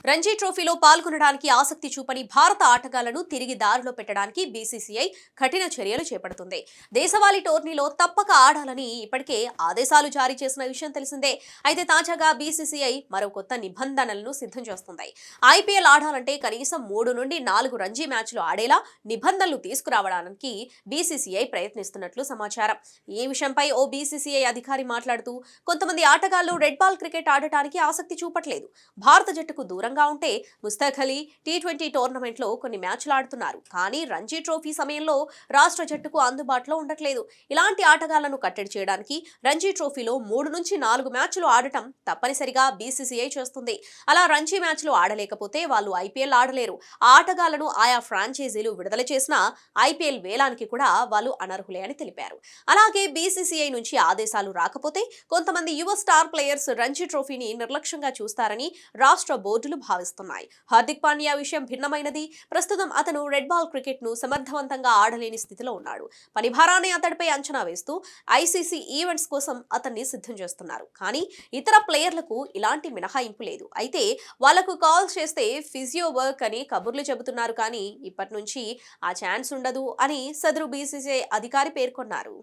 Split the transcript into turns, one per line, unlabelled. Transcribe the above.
రంజీ ట్రోఫీలో పాల్గొనడానికి ఆసక్తి చూపని భారత ఆటగాళ్లను తిరిగి దారిలో పెట్టడానికి బీసీసీఐ కఠిన చర్యలు చేపడుతుంది. దేశవాళీ టోర్నీలో తప్పక ఆడాలని ఇప్పటికే ఆదేశాలు జారీ చేసిన విషయం తెలిసిందే. అయితే తాజాగా బీసీసీఐ మరో కొత్త నిబంధనలను సిద్ధం చేస్తుంది. ఐపీఎల్ ఆడాలంటే కనీసం 3 నుండి 4 రంజీ మ్యాచ్లు ఆడేలా నిబంధనలు తీసుకురావడానికి బీసీసీఐ ప్రయత్నిస్తున్నట్లు సమాచారం. ఈ విషయంపై ఓ బీసీసీఐ అధికారి మాట్లాడుతూ, కొంతమంది ఆటగాళ్లు రెడ్ బాల్ క్రికెట్ ఆడటానికి ఆసక్తి చూపట్లేదు. భారత జట్టుకు దూరంగా ఉంటే ముస్తాక్ అలీ టీ20 టోర్నమెంట్లో కొన్ని మ్యాచ్లు ఆడుతున్నారు. కానీ రంజీ ట్రోఫీ సమయంలో రాష్ట్ర జట్టుకు అందుబాటులో ఉండట్లేదు. ఇలాంటి ఆటగాళ్లను కట్టడి చేయడానికి రంజీ ట్రోఫీలో 3 నుంచి 4 మ్యాచ్లు ఆడటం తప్పనిసరిగా బీసీసీఐ చేస్తుంది. అలా రంజీ మ్యాచ్లు ఆడలేకపోతే వాళ్ళు ఐపీఎల్ ఆడలేరు. ఆ ఆటగాళ్లను ఆయా ఫ్రాంచైజీలు విడుదల చేసిన ఐపీఎల్ వేలానికి కూడా వాళ్ళు అనర్హులే అని తెలిపారు. అలాగే బీసీసీఐ నుంచి ఆదేశాలు రాకపోతే కొంతమంది యువ స్టార్ ప్లేయర్స్ రంజీ ట్రోఫీని నిర్లక్ష్యంగా చూస్తారని రాష్ట్ర బోర్డులు భావిస్తున్నాయి. హార్దిక్ పాండ్యా విషయం భిన్నమైనది. ప్రస్తుతం అతను రెడ్ బాల్ క్రికెట్ ను సమర్థవంతంగా ఆడలేని స్థితిలో ఉన్నాడు. పని భారాన్ని అతడిపై అంచనా వేస్తూ ఐసీసీ ఈవెంట్స్ కోసం అతన్ని సిద్ధం చేస్తున్నారు. కానీ ఇతర ప్లేయర్లకు ఇలాంటి మినహాయింపు లేదు. అయితే వాళ్లకు కాల్ చేస్తే ఫిజియో వర్క్ అని కబుర్లు చెబుతున్నారు. కానీ ఇప్పటి నుంచి ఆ ఛాన్స్ ఉండదు అని సదరు బీసీసీఐ అధికారి పేర్కొన్నారు.